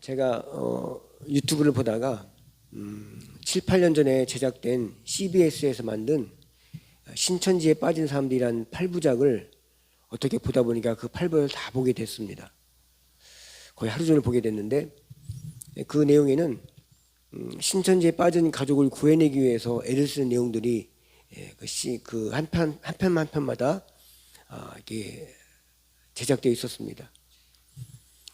제가 유튜브를 보다가 7, 8년 전에 제작된 CBS에서 만든 신천지에 빠진 사람들이란 8부작을 어떻게 보다 보니까 그 8부를 다 보게 됐습니다. 거의 하루 종일 보게 됐는데 그 내용에는 신천지에 빠진 가족을 구해내기 위해서 애를 쓰는 내용들이 그 한 편마다 이렇게 제작되어 있었습니다.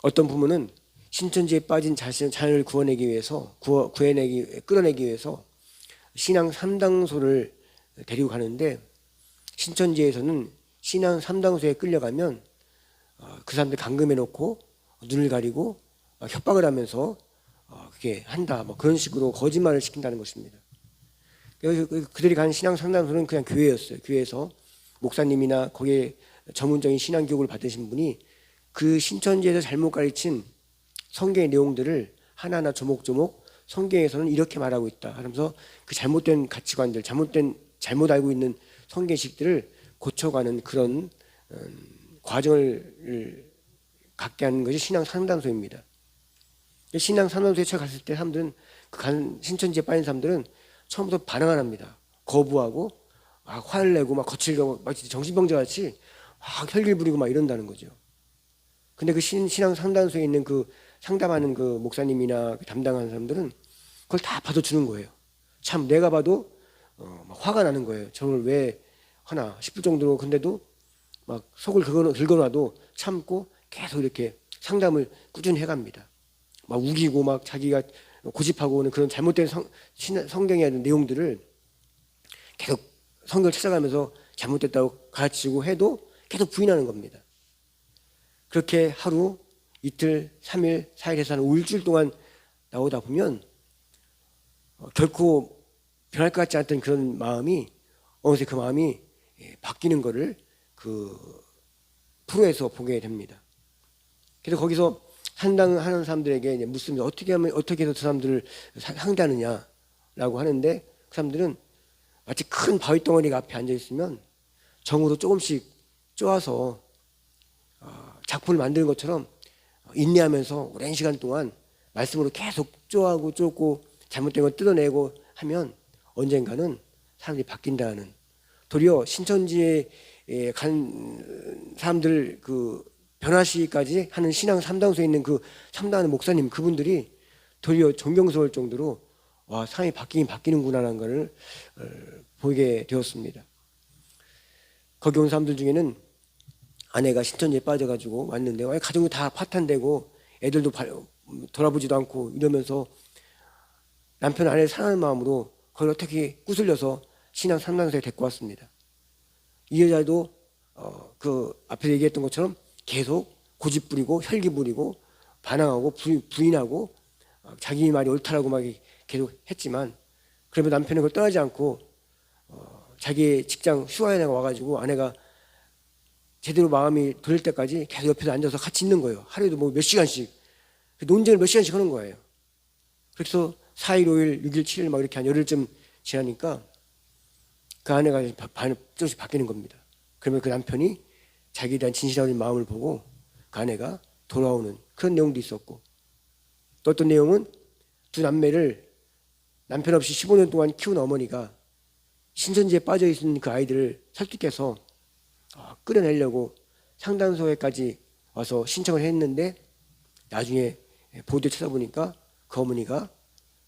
어떤 부분은 신천지에 빠진 자녀를 구해내기 위해서 끌어내기 위해서 신앙 3당소를 데리고 가는데, 신천지에서는 신앙 3당소에 끌려가면 그 사람들 감금해 놓고 눈을 가리고 협박을 하면서 그게 한다, 뭐 그런 식으로 거짓말을 시킨다는 것입니다. 그래서 그들이 가는 신앙 3당소는 그냥 교회였어요. 교회에서 목사님이나 거기에 전문적인 신앙 교육을 받으신 분이 그 신천지에서 잘못 가르친 성경의 내용들을 하나하나 조목조목 성경에서는 이렇게 말하고 있다 하면서 그 잘못된 가치관들, 잘못 알고 있는 성경식들을 고쳐가는 그런 과정을 갖게 하는 것이 신앙 상담소입니다. 신앙 상담소에 처음 갔을 때 사람들은 신천지에 빠진 사람들은 처음부터 반응 안 합니다. 거부하고 화를 내고 막 거칠고 막 정신병자 같이 막 혈기 부리고 막 이런다는 거죠. 근데 그 신앙 상담소에 있는 그 상담하는 그 목사님이나 담당하는 사람들은 그걸 다 받아주는 거예요. 참 내가 봐도 막 화가 나는 거예요. 저걸 왜 하나 싶을 정도로. 근데도 막 속을 긁어놔도 참고 계속 이렇게 상담을 꾸준히 해갑니다. 막 우기고 막 자기가 고집하고 오는 그런 잘못된 성경의 내용들을 계속 성경을 찾아가면서 잘못됐다고 가르치고 해도 계속 부인하는 겁니다. 그렇게 하루, 이틀, 3일, 4일 해서 한 5일주일 동안 나오다 보면 결코 변할 것 같지 않던 그런 마음이 어느새 그 마음이 바뀌는 것을 그 프로에서 보게 됩니다. 그래서 거기서 상담하는 사람들에게 묻습니다. 어떻게 해서 저 사람들을 상대하느냐라고 하는데, 그 사람들은 마치 큰 바위 덩어리가 앞에 앉아 있으면 정으로 조금씩 쪼아서 작품을 만드는 것처럼 인내하면서 오랜 시간 동안 말씀으로 계속 쪼아고 쫓고 잘못된 걸 뜯어내고 하면 언젠가는 사람들이 바뀐다는, 도리어 신천지에 간 사람들 그 변화시까지 하는 신앙 3당소에 있는 그 참다하는 목사님, 그분들이 도리어 존경스러울 정도로 와, 사람이 바뀌긴 바뀌는구나라는 것을 보게 되었습니다. 거기 온 사람들 중에는 아내가 신천지에 빠져가지고 왔는데 가정이 다 파탄되고 애들도 돌아보지도 않고 이러면서 남편 아내를 사랑하는 마음으로 그걸 어떻게 구슬려서 신앙 3당소에 데리고 왔습니다. 이 여자도 그 앞에 얘기했던 것처럼 계속 고집 부리고 혈기 부리고 반항하고 부인하고 자기 말이 옳다라고 막 계속 했지만, 그러면 남편은 그걸 떠나지 않고 자기의 직장 휴가에 와가지고 아내가 제대로 마음이 돌릴 때까지 계속 옆에서 앉아서 같이 있는 거예요. 하루에도 뭐 몇 시간씩 논쟁을 몇 시간씩 하는 거예요. 그래서 4일, 5일, 6일, 7일 막 이렇게 한 열흘쯤 지나니까 그 아내가 조금씩 바뀌는 겁니다. 그러면 그 남편이 자기에 대한 진실한 마음을 보고 그 아내가 돌아오는 그런 내용도 있었고, 또 어떤 내용은 두 남매를 남편 없이 15년 동안 키운 어머니가 신천지에 빠져 있는 그 아이들을 설득해서 끌어내려고 상담소에까지 와서 신청을 했는데, 나중에 보도에 찾아보니까 그 어머니가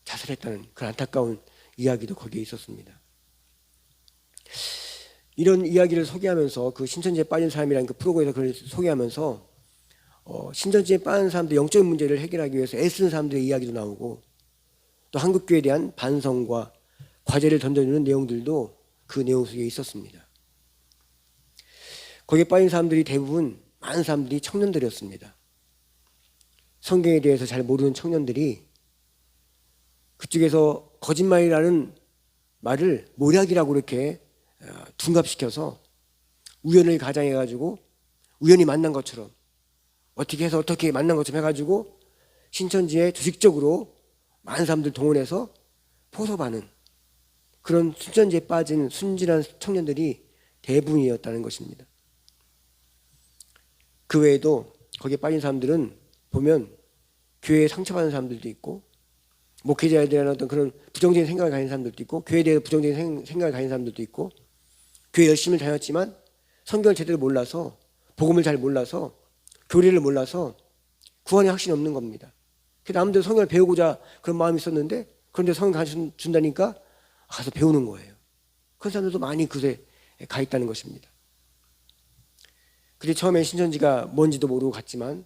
자살했다는 그런 안타까운 이야기도 거기에 있었습니다. 이런 이야기를 소개하면서, 그 신천지에 빠진 사람이라는 그 프로그램에서 그걸 소개하면서 신천지에 빠진 사람들의 영적인 문제를 해결하기 위해서 애쓰는 사람들의 이야기도 나오고, 또 한국교회에 대한 반성과 과제를 던져주는 내용들도 그 내용 속에 있었습니다. 거기에 빠진 사람들이 대부분 많은 사람들이 청년들이었습니다. 성경에 대해서 잘 모르는 청년들이 그쪽에서 거짓말이라는 말을 모략이라고 이렇게 둔갑시켜서 우연을 가장해가지고 우연히 만난 것처럼 어떻게 해서 어떻게 만난 것처럼 해가지고 신천지에 조직적으로 많은 사람들 동원해서 포섭하는 그런 신천지에 빠진 순진한 청년들이 대부분이었다는 것입니다. 그 외에도 거기에 빠진 사람들은 보면 교회에 상처받는 사람들도 있고, 목회자에 대한 어떤 그런 부정적인 생각을 가진 사람들도 있고, 교회에 대해 부정적인 생각을 가진 사람들도 있고, 교회 열심히 다녔지만 성경을 제대로 몰라서, 복음을 잘 몰라서, 교리를 몰라서 구원의 확신이 없는 겁니다. 그래서 남들 성경을 배우고자 그런 마음이 있었는데, 그런데 성경 가르쳐준다니까 가서 배우는 거예요. 그런 사람들도 많이 그곳에 가 있다는 것입니다. 그들이 처음에 신천지가 뭔지도 모르고 갔지만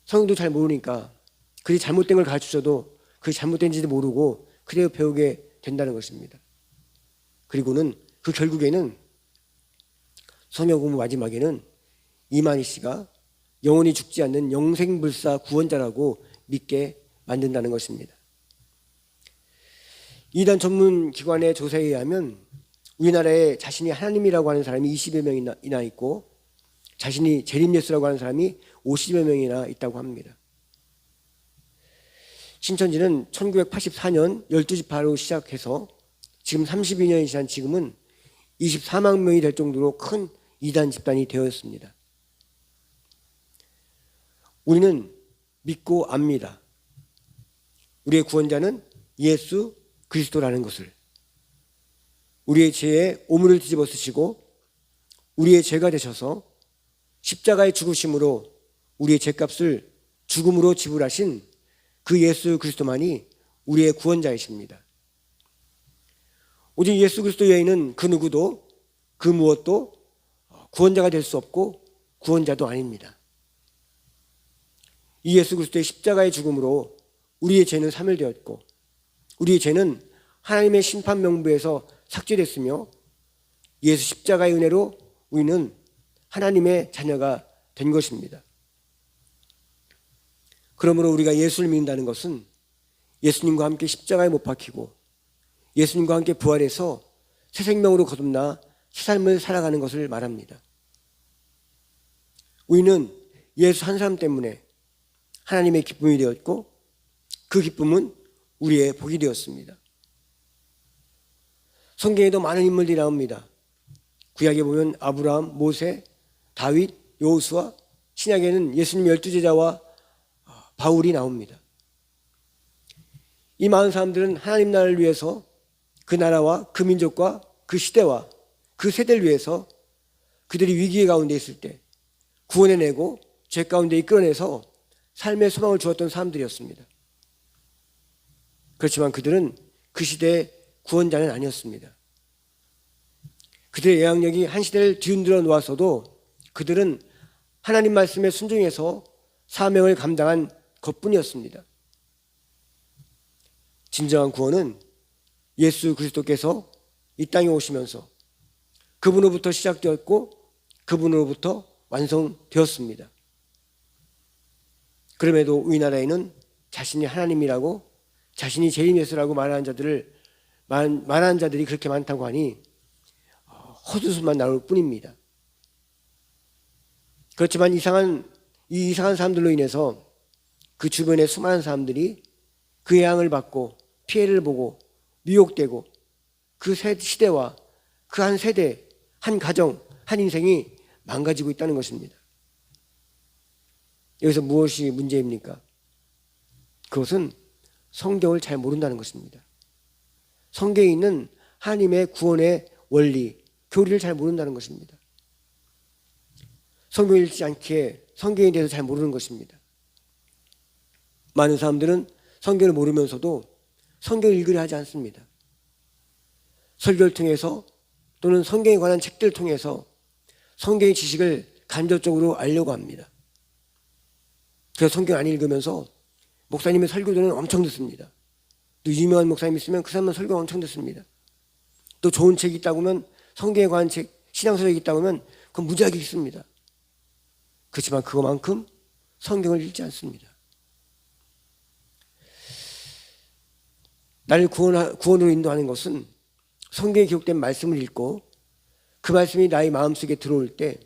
성경도 잘 모르니까 그들이 잘못된 걸 가르쳐줘도 그게 잘못된지도 모르고 그대로 배우게 된다는 것입니다. 그리고는 그 결국에는 성경 공부 마지막에는 이만희 씨가 영원히 죽지 않는 영생불사 구원자라고 믿게 만든다는 것입니다. 이단 전문 기관의 조사에 의하면 우리나라에 자신이 하나님이라고 하는 사람이 20여 명이나 있고 자신이 재림 예수라고 하는 사람이 50여 명이나 있다고 합니다. 신천지는 1984년 12지파로 시작해서 지금 32년이 지난 지금은 24만 명이 될 정도로 큰 이단 집단이 되었습니다. 우리는 믿고 압니다. 우리의 구원자는 예수 그리스도라는 것을. 우리의 죄에 오물을 뒤집어 쓰시고 우리의 죄가 되셔서 십자가의 죽으심으로 우리의 죄값을 죽음으로 지불하신 그 예수 그리스도만이 우리의 구원자이십니다. 오직 예수 그리스도 외에는 그 누구도 그 무엇도 구원자가 될 수 없고 구원자도 아닙니다. 이 예수 그리스도의 십자가의 죽음으로 우리의 죄는 사멸되었고 우리의 죄는 하나님의 심판 명부에서 삭제됐으며 예수 십자가의 은혜로 우리는 하나님의 자녀가 된 것입니다. 그러므로 우리가 예수를 믿는다는 것은 예수님과 함께 십자가에 못 박히고 예수님과 함께 부활해서 새 생명으로 거듭나 새 삶을 살아가는 것을 말합니다. 우리는 예수 한 사람 때문에 하나님의 기쁨이 되었고 그 기쁨은 우리의 복이 되었습니다. 성경에도 많은 인물들이 나옵니다. 구약에 보면 아브라함, 모세, 다윗, 여호수아, 신약에는 예수님 12제자와 바울이 나옵니다. 이 많은 사람들은 하나님 나라를 위해서 그 나라와 그 민족과 그 시대와 그 세대를 위해서 그들이 위기 가운데 있을 때 구원해내고 죄 가운데 이끌어내서 삶의 소망을 주었던 사람들이었습니다. 그렇지만 그들은 그 시대의 구원자는 아니었습니다. 그들의 영향력이 한 시대를 뒤흔들어 놓았어도 그들은 하나님 말씀에 순종해서 사명을 감당한 것뿐이었습니다. 진정한 구원은 예수 그리스도께서 이 땅에 오시면서 그분으로부터 시작되었고 그분으로부터 완성되었습니다. 그럼에도 우리나라에는 자신이 하나님이라고 자신이 재림 예수라고 말하는 자들이 그렇게 많다고 하니 헛웃음만 나올 뿐입니다. 그렇지만 이 이상한 사람들로 인해서 그 주변의 수많은 사람들이 그 재앙을 받고 피해를 보고 미혹되고 그 시대와 그 한 세대, 한 가정, 한 인생이 망가지고 있다는 것입니다. 여기서 무엇이 문제입니까? 그것은 성경을 잘 모른다는 것입니다. 성경에 있는 하나님의 구원의 원리, 교리를 잘 모른다는 것입니다. 성경을 읽지 않기에 성경에 대해서 잘 모르는 것입니다. 많은 사람들은 성경을 모르면서도 성경을 읽으려 하지 않습니다. 설교를 통해서 또는 성경에 관한 책들을 통해서 성경의 지식을 간접적으로 알려고 합니다. 그래서 성경 안 읽으면서 목사님의 설교들은 엄청 듣습니다. 또 유명한 목사님 있으면 그 사람은 설교 엄청 듣습니다. 또 좋은 책이 있다고 하면 성경에 관한 책, 신앙서적이 있다고 하면 그건 무지하게 읽습니다. 그렇지만 그것만큼 성경을 읽지 않습니다. 나를 구원으로 인도하는 것은 성경에 기록된 말씀을 읽고 그 말씀이 나의 마음속에 들어올 때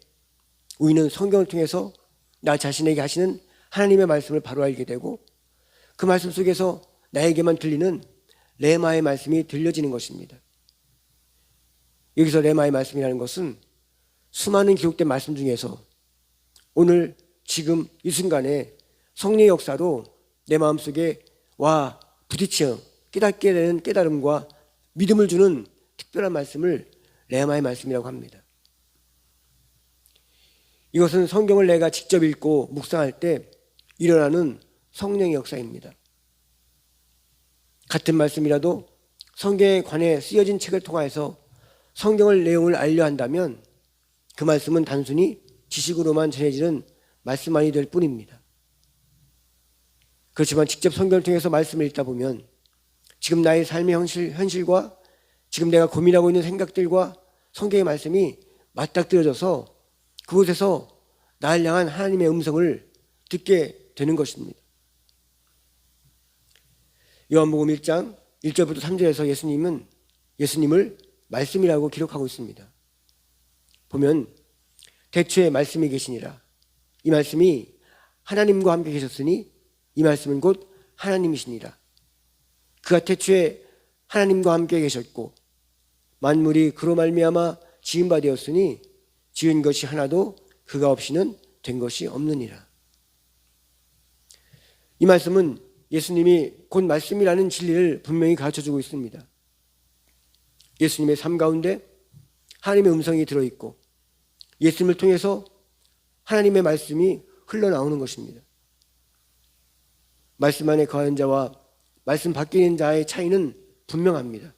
우리는 성경을 통해서 나 자신에게 하시는 하나님의 말씀을 바로 알게 되고 그 말씀 속에서 나에게만 들리는 레마의 말씀이 들려지는 것입니다. 여기서 레마의 말씀이라는 것은 수많은 기록된 말씀 중에서 오늘 지금 이 순간에 성령의 역사로 내 마음속에 와 부딪혀 깨닫게 되는 깨달음과 믿음을 주는 특별한 말씀을 레마의 말씀이라고 합니다. 이것은 성경을 내가 직접 읽고 묵상할 때 일어나는 성령의 역사입니다. 같은 말씀이라도 성경에 관해 쓰여진 책을 통해서 성경의 내용을 알려 한다면 그 말씀은 단순히 지식으로만 전해지는 말씀만이 될 뿐입니다. 그렇지만 직접 성경을 통해서 말씀을 읽다 보면 지금 나의 삶의 현실과 지금 내가 고민하고 있는 생각들과 성경의 말씀이 맞닥뜨려져서 그곳에서 나를 향한 하나님의 음성을 듣게 되는 것입니다. 요한복음 1장 1절부터 3절에서 예수님을 말씀이라고 기록하고 있습니다. 보면 태초에 말씀이 계시니라. 이 말씀이 하나님과 함께 계셨으니 이 말씀은 곧 하나님이시니라. 그가 태초에 하나님과 함께 계셨고 만물이 그로 말미암아 지은 바 되었으니 지은 것이 하나도 그가 없이는 된 것이 없느니라. 이 말씀은 예수님이 곧 말씀이라는 진리를 분명히 가르쳐주고 있습니다. 예수님의 삶 가운데 하나님의 음성이 들어있고 예수님을 통해서 하나님의 말씀이 흘러나오는 것입니다. 말씀 안에 거하는 자와 말씀 밖에 있는 자의 차이는 분명합니다.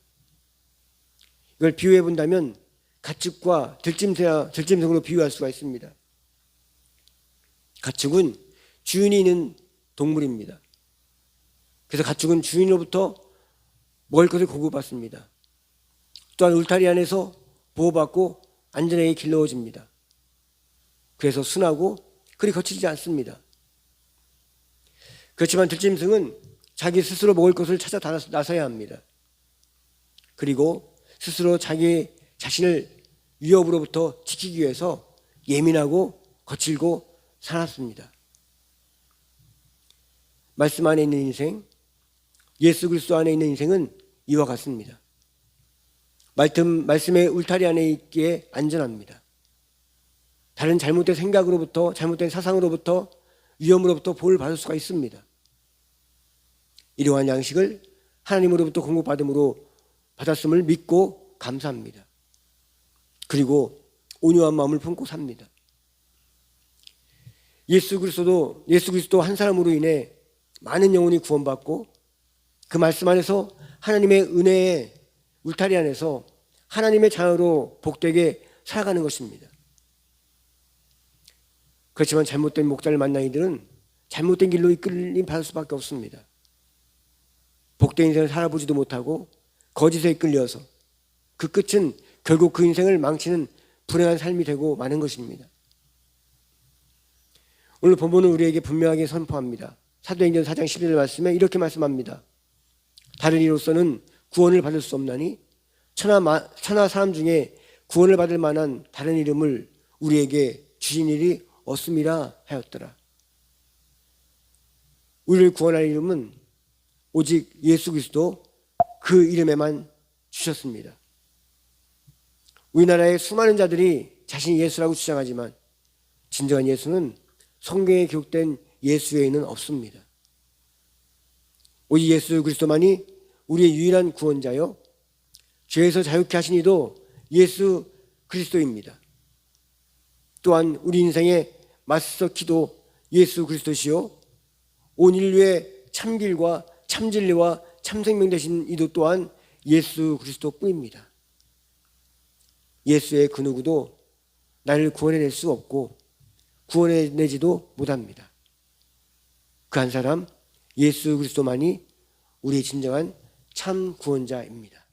이걸 비유해 본다면 가축과 들짐승으로 비유할 수가 있습니다. 가축은 주인이 있는 동물입니다. 그래서 가축은 주인으로부터 먹을 것을 공급받습니다. 또한 울타리 안에서 보호받고 안전하게 길러집니다. 그래서 순하고 그리 거칠지 않습니다. 그렇지만 들짐승은 자기 스스로 먹을 것을 찾아 나서야 합니다. 그리고 스스로 자기 자신을 위협으로부터 지키기 위해서 예민하고 거칠고 사납습니다. 말씀 안에 있는 인생, 예수 그리스도 안에 있는 인생은 이와 같습니다. 말씀의 울타리 안에 있기에 안전합니다. 다른 잘못된 생각으로부터, 잘못된 사상으로부터, 위험으로부터 보호를 받을 수가 있습니다. 이러한 양식을 하나님으로부터 받았음을 믿고 감사합니다. 그리고 온유한 마음을 품고 삽니다. 예수 그리스도 한 사람으로 인해 많은 영혼이 구원받고 그 말씀 안에서 하나님의 은혜의 울타리 안에서 하나님의 자녀로 복되게 살아가는 것입니다. 그렇지만 잘못된 목자를 만난 이들은 잘못된 길로 이끌림 받을 수밖에 없습니다. 복된 인생을 살아보지도 못하고 거짓에 이끌려서 그 끝은 결국 그 인생을 망치는 불행한 삶이 되고 마는 것입니다. 오늘 본문은 우리에게 분명하게 선포합니다. 사도행전 4장 11절 말씀에 이렇게 말씀합니다. 다른 이로서는 구원을 받을 수 없나니 천하 사람 중에 구원을 받을 만한 다른 이름을 우리에게 주신 일이 없음이라 하였더라. 우리를 구원할 이름은 오직 예수 그리스도 그 이름에만 주셨습니다. 우리나라의 수많은 자들이 자신이 예수라고 주장하지만 진정한 예수는 성경에 기록된 예수 외에는 없습니다. 오직 예수 그리스도만이 우리의 유일한 구원자요 죄에서 자유케 하신 이도 예수 그리스도입니다. 또한 우리 인생의 맞서 기도 예수 그리스도시요 온 인류의 참길과 참진리와 참생명 되신 이도 또한 예수 그리스도뿐입니다. 예수 외에 그 누구도 나를 구원해낼 수 없고 구원해내지도 못합니다. 그 한 사람 예수 그리스도만이 우리의 진정한 참 구원자입니다.